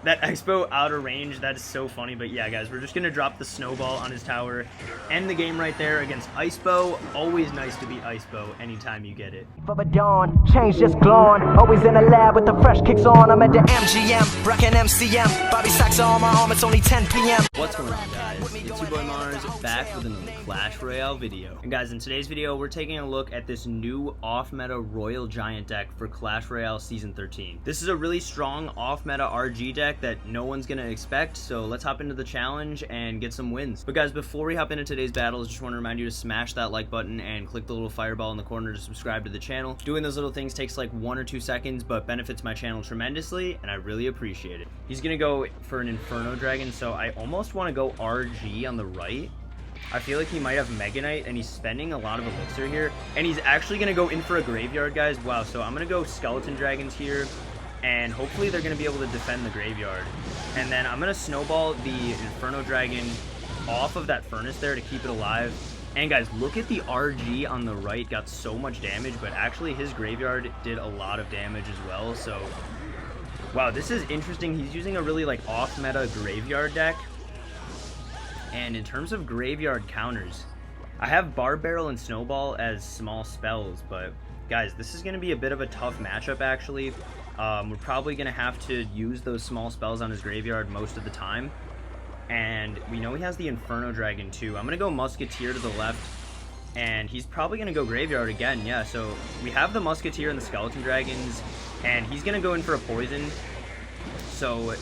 that Expo out of range, that is so funny. But yeah, guys, we're just going to drop the snowball on his tower. End the game right there against Icepo. Always nice to beat Icepo anytime you get it. For dawn, change just glowing. Always in the lab with the fresh kicks on. I'm at the MGM, rockin' MCM. Bobby Sacks on my arm, it's only 10 p.m. What's going on, guys? It's your boy Mars, back with another Clash Royale video. And guys, in today's video, we're taking a look at this new off-meta Royal Giant deck for Clash Royale Season 13. This is a really strong off-meta RG deck that no one's gonna expect, so let's hop into the challenge and get some wins. But guys, before we hop into today's battles, just want to remind you to smash that like button and click the little fireball in the corner to subscribe to the channel. Doing those little things takes like 1 or 2 seconds, but benefits my channel tremendously, and I really appreciate it. He's gonna go for an Inferno Dragon, so I almost want to go RG on the right. I feel like he might have Mega Knight, and he's spending a lot of elixir here, and he's actually going to go in for a graveyard, guys. Wow, so I'm going to go Skeleton Dragons here, and hopefully they're going to be able to defend the graveyard. And then I'm going to snowball the Inferno Dragon off of that furnace there to keep it alive. And guys, look at the RG on the right, got so much damage, but actually his graveyard did a lot of damage as well. So wow, this is interesting. He's using a really like off-meta graveyard deck. And in terms of graveyard counters, I have Barb Barrel and Snowball as small spells, but guys, this is going to be a bit of a tough matchup actually. We're probably going to have to use those small spells on his graveyard most of the time. And we know he has the Inferno Dragon too. I'm going to go Musketeer to the left, and he's probably going to go graveyard again. Yeah, so we have the Musketeer and the Skeleton Dragons, and he's going to go in for a poison. So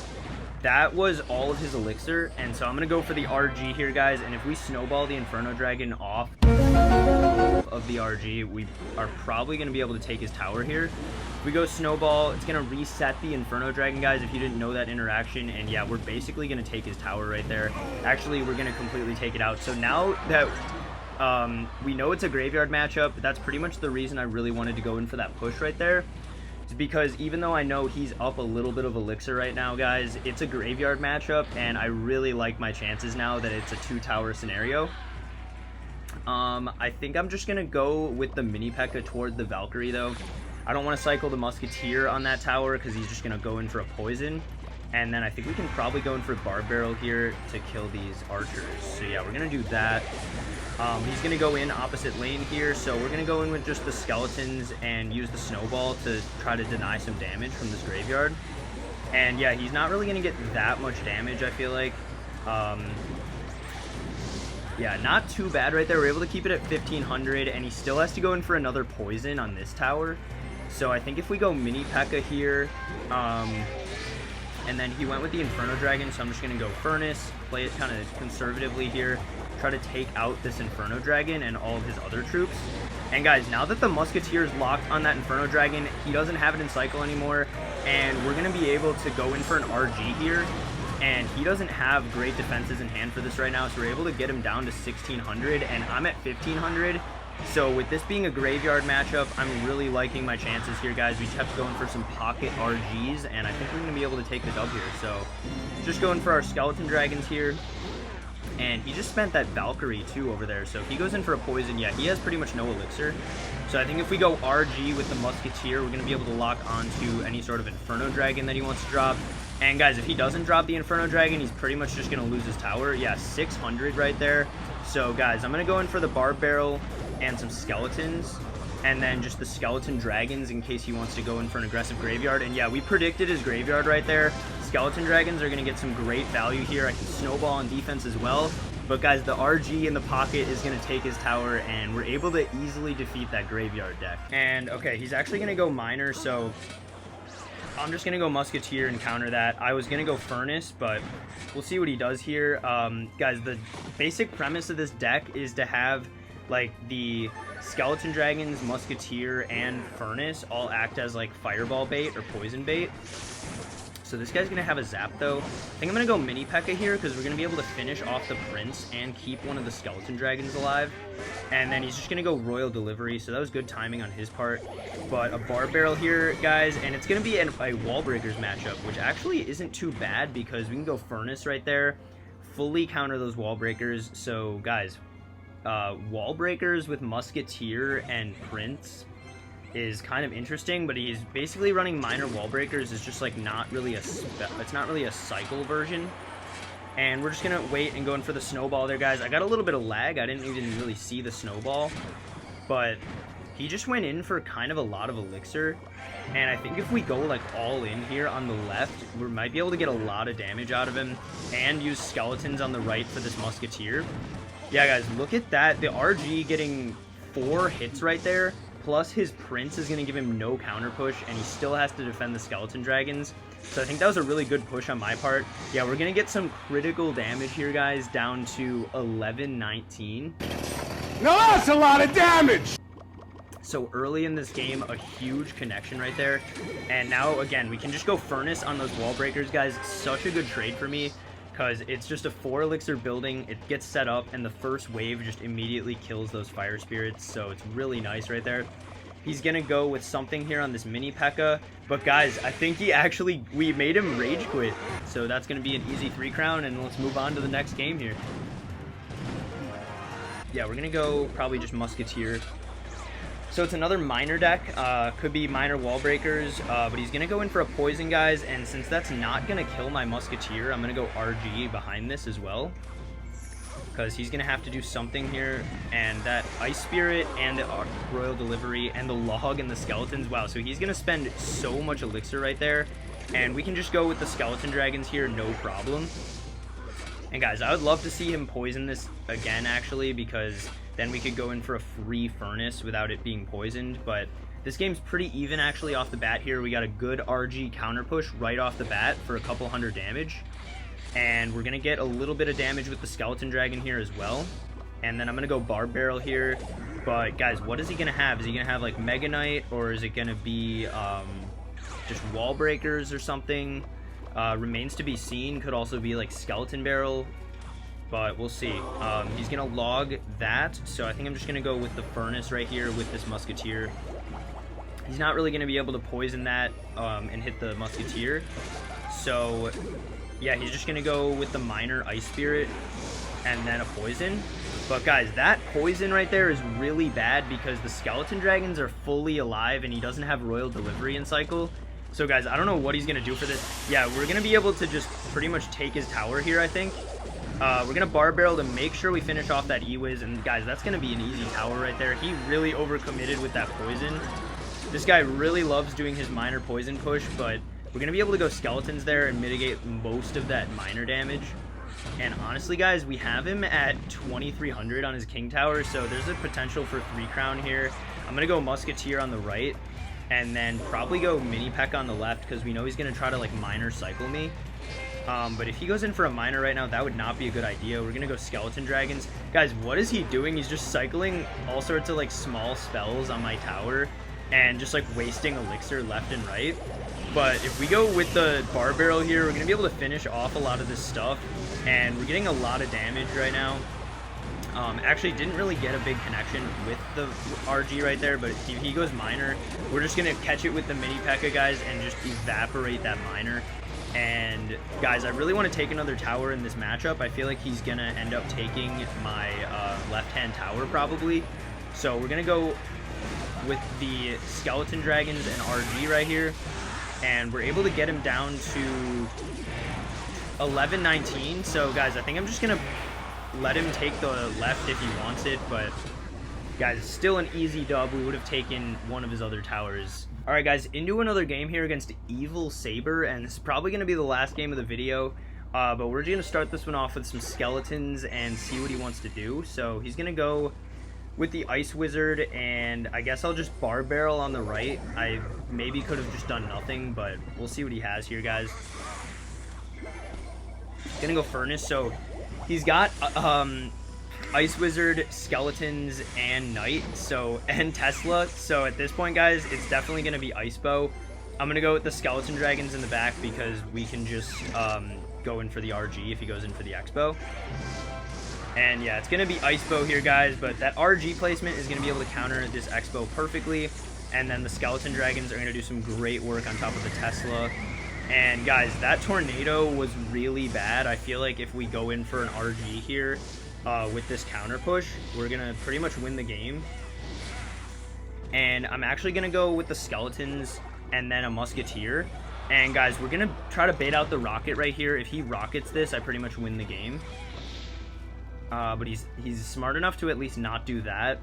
that was all of his elixir, and so I'm going to go for the RG here, guys, and if we snowball the Inferno Dragon off of the RG, we are probably going to be able to take his tower here. If we go snowball, it's going to reset the Inferno Dragon, guys, if you didn't know that interaction, and yeah, we're basically going to take his tower right there. Actually, we're going to completely take it out. So now that we know it's a graveyard matchup, that's pretty much the reason I really wanted to go in for that push right there. Because even though I know he's up a little bit of elixir right now, guys, it's a graveyard matchup, and I really like my chances now that it's a 2-tower scenario. I think I'm just going to go with the mini Pekka toward the Valkyrie, though. I don't want to cycle the Musketeer on that tower because he's just going to go in for a poison. And then I think we can probably go in for Barb Barrel here to kill these archers. So yeah, we're going to do that. He's going to go in opposite lane here, so we're going to go in with just the skeletons and use the snowball to try to deny some damage from this graveyard. And yeah, he's not really going to get that much damage, I feel like. Yeah, not too bad right there. We're able to keep it at 1500, and he still has to go in for another poison on this tower. So I think if we go mini Pekka here, and then he went with the Inferno Dragon, so I'm just going to go Furnace, play it kind of conservatively here, try to take out this Inferno Dragon and all of his other troops. And guys, now that the Musketeer is locked on that Inferno Dragon, he doesn't have it in cycle anymore, and we're going to be able to go in for an RG here. And he doesn't have great defenses in hand for this right now, so we're able to get him down to 1600, and I'm at 1500. So with this being a graveyard matchup, I'm really liking my chances here, guys. We kept going for some pocket RGs, and I think we're going to be able to take the dub here. So just going for our Skeleton Dragons here. And he just spent that Valkyrie too over there, so if he goes in for a poison, yeah, he has pretty much no elixir. So I think if we go RG with the Musketeer, we're going to be able to lock onto any sort of Inferno Dragon that he wants to drop. And guys, if he doesn't drop the Inferno Dragon, he's pretty much just going to lose his tower. Yeah, 600 right there. So guys, I'm going to go in for the Barb Barrel and some Skeletons, and then just the Skeleton Dragons in case he wants to go in for an aggressive graveyard. And yeah, we predicted his graveyard right there. Skeleton Dragons are going to get some great value here. I can snowball on defense as well. But guys, the RG in the pocket is going to take his tower, and we're able to easily defeat that graveyard deck. And okay, he's actually going to go Miner, so I'm just going to go Musketeer and counter that. I was going to go Furnace, but we'll see what he does here. Guys, the basic premise of this deck is to have like the Skeleton Dragons, Musketeer, and Furnace all act as like fireball bait or poison bait. So this guy's going to have a zap though. I think I'm going to go mini Pekka here because we're going to be able to finish off the Prince and keep one of the Skeleton Dragons alive. And then he's just going to go Royal Delivery, so that was good timing on his part. But a Barb Barrel here, guys, and it's going to be a Wall Breakers matchup, which actually isn't too bad because we can go Furnace right there, fully counter those Wall Breakers. So guys, Wall Breakers with Musketeer and Prince is kind of interesting, but he's basically running minor wall breakers. It's just like not really it's not really a cycle version. And we're just gonna wait and go in for the snowball there, guys. I got a little bit of lag. I didn't even really see the snowball, but he just went in for kind of a lot of elixir. And I think if we go like all in here on the left, we might be able to get a lot of damage out of him and use skeletons on the right for this musketeer. Yeah, guys, look at that. The RG getting 4 hits right there, plus his prince is going to give him no counter push, and he still has to defend the skeleton dragons. So I think that was a really good push on my part. Yeah, we're going to get some critical damage here, guys, down to 11-19. Now that's a lot of damage! So early in this game, a huge connection right there. And now, again, we can just go furnace on those wall breakers, guys. Such a good trade for me, because it's just a 4 elixir building. It gets set up, and the first wave just immediately kills those fire spirits. So it's really nice right there. He's going to go with something here on this mini pekka. But guys, I think we made him rage quit. So that's going to be an easy 3 crown, and let's move on to the next game here. Yeah, we're going to go probably just musketeer. So it's another minor deck, could be minor wall breakers, but he's going to go in for a poison, guys, and since that's not going to kill my musketeer, I'm going to go RG behind this as well, because he's going to have to do something here, and that ice spirit and the royal delivery and the log and the skeletons, wow, so he's going to spend so much elixir right there, and we can just go with the skeleton dragons here, no problem. And guys, I would love to see him poison this again, actually, because then we could go in for a free furnace without it being poisoned. But this game's pretty even, actually, off the bat here. We got a good RG counter push right off the bat for a couple hundred damage. And we're going to get a little bit of damage with the skeleton dragon here as well. And then I'm going to go barb barrel here. But guys, what is he going to have? Is he going to have like Mega Knight, or is it going to be just wall breakers or something? Remains to be seen. Could also be like skeleton barrel, but we'll see. He's gonna log that, so I think I'm just gonna go with the furnace right here with this musketeer. He's not really gonna be able to poison that and hit the musketeer, so yeah, he's just gonna go with the minor ice spirit and then a poison. But guys, that poison right there is really bad because the skeleton dragons are fully alive and he doesn't have royal delivery in cycle. So guys, I don't know what he's going to do for this. Yeah, we're going to be able to just pretty much take his tower here, I think. We're going to bar barrel to make sure we finish off that E-Wiz. And guys, that's going to be an easy tower right there. He really overcommitted with that poison. This guy really loves doing his minor poison push, but we're going to be able to go skeletons there and mitigate most of that minor damage. And honestly, guys, we have him at 2300 on his king tower, so there's a potential for 3 crown here. I'm going to go musketeer on the right, and then probably go mini pekka on the left, because we know he's going to try to like minor cycle me. But if he goes in for a minor right now, that would not be a good idea. We're going to go skeleton dragons. Guys, what is he doing? He's just cycling all sorts of like small spells on my tower and just like wasting elixir left and right. But if we go with the bar barrel here, we're going to be able to finish off a lot of this stuff, and we're getting a lot of damage right now. Actually didn't really get a big connection with the RG right there, but if he goes minor, we're just going to catch it with the mini pekka, guys, and just evaporate that minor. And guys, I really want to take another tower in this matchup. I feel like he's going to end up taking my left-hand tower probably. So we're going to go with the skeleton dragons and RG right here, and we're able to get him down to 11-19. So guys, I think I'm just going to let him take the left if he wants it, but guys, still an easy dub. We would have taken one of his other towers. All right, guys, into another game here against Evil Saber, and this is probably going to be the last game of the video, but we're going to start this one off with some skeletons and see what he wants to do. So he's going to go with the Ice Wizard, and I guess I'll just bar barrel on the right. I maybe could have just done nothing, but we'll see what he has here, guys. Gonna go Furnace, so he's got Ice Wizard, Skeletons, and Knight, and Tesla. So at this point, guys, it's definitely going to be Ice Bow. I'm going to go with the Skeleton Dragons in the back because we can just go in for the RG if he goes in for the X-Bow. And yeah, it's going to be Ice Bow here, guys, but that RG placement is going to be able to counter this X-Bow perfectly. And then the Skeleton Dragons are going to do some great work on top of the Tesla. And guys, that Tornado was really bad. I feel like if we go in for an RG here with this counter push, we're going to pretty much win the game. And I'm actually going to go with the skeletons and then a musketeer. And guys, we're going to try to bait out the rocket right here. If he rockets this, I pretty much win the game. But he's smart enough to at least not do that.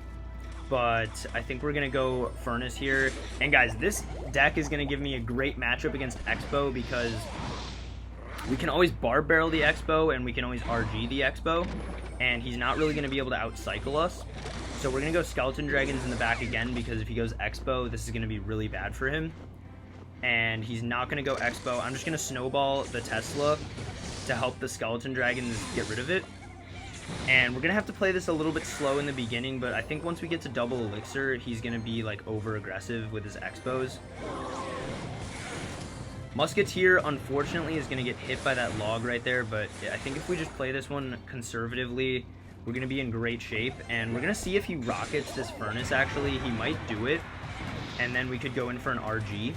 But I think we're going to go furnace here. And guys, this deck is going to give me a great matchup against Expo because we can always barb barrel the Expo and we can always RG the Expo. And he's not really going to be able to outcycle us. So we're going to go skeleton dragons in the back again because if he goes Expo, this is going to be really bad for him. And he's not going to go Expo. I'm just going to snowball the Tesla to help the skeleton dragons get rid of it. And we're going to have to play this a little bit slow in the beginning, but I think once we get to double elixir, he's going to be like over aggressive with his Expos. Musketeer, unfortunately, is going to get hit by that log right there, but I think if we just play this one conservatively, we're going to be in great shape. And we're going to see if he rockets this furnace, actually. He might do it, and then we could go in for an RG.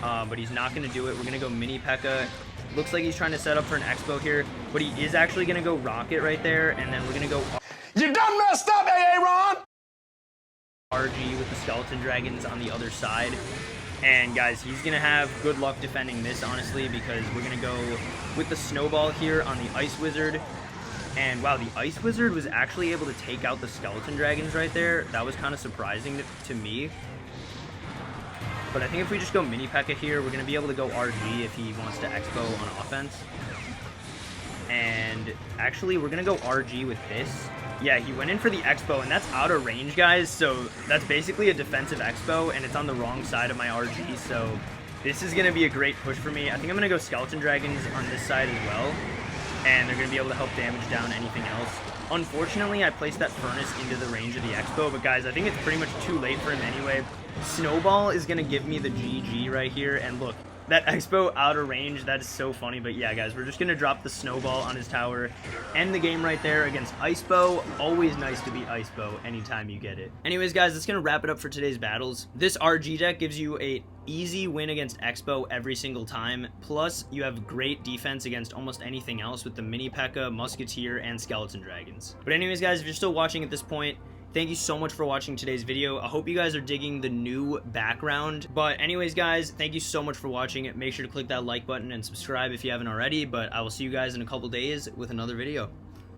But he's not going to do it. We're going to go mini pekka. Looks like he's trying to set up for an Expo here, but he is actually going to go rocket right there, and then we're going to go... You done messed up, Aaron! RG with the skeleton dragons on the other side. And guys, he's going to have good luck defending this, honestly, because we're going to go with the snowball here on the ice wizard. And wow, the ice wizard was actually able to take out the skeleton dragons right there. That was kind of surprising to me. But I think if we just go mini pekka here, we're going to be able to go RG if he wants to Expo on offense. And actually, we're going to go RG with this. Yeah, he went in for the Expo, and that's out of range, guys. So that's basically a defensive Expo, and it's on the wrong side of my RG. So this is going to be a great push for me. I think I'm going to go skeleton dragons on this side as well. And they're going to be able to help damage down anything else. Unfortunately, I placed that furnace into the range of the Expo, but guys, I think it's pretty much too late for him anyway. Snowball is going to give me the GG right here, and look, that Expo out of range, that is so funny. But yeah, guys, we're just going to drop the snowball on his tower, end the game right there against Icepo. Always nice to beat Icepo anytime you get it. Anyways, guys, that's going to wrap it up for today's battles. This RG deck gives you a easy win against Expo every single time, plus you have great defense against almost anything else with the mini pekka, musketeer, and skeleton dragons. But anyways, guys, if you're still watching at this point, thank you so much for watching today's video. I hope you guys are digging the new background. But anyways, guys, thank you so much for watching. Make sure to click that like button and subscribe if you haven't already. But I will see you guys in a couple days with another video.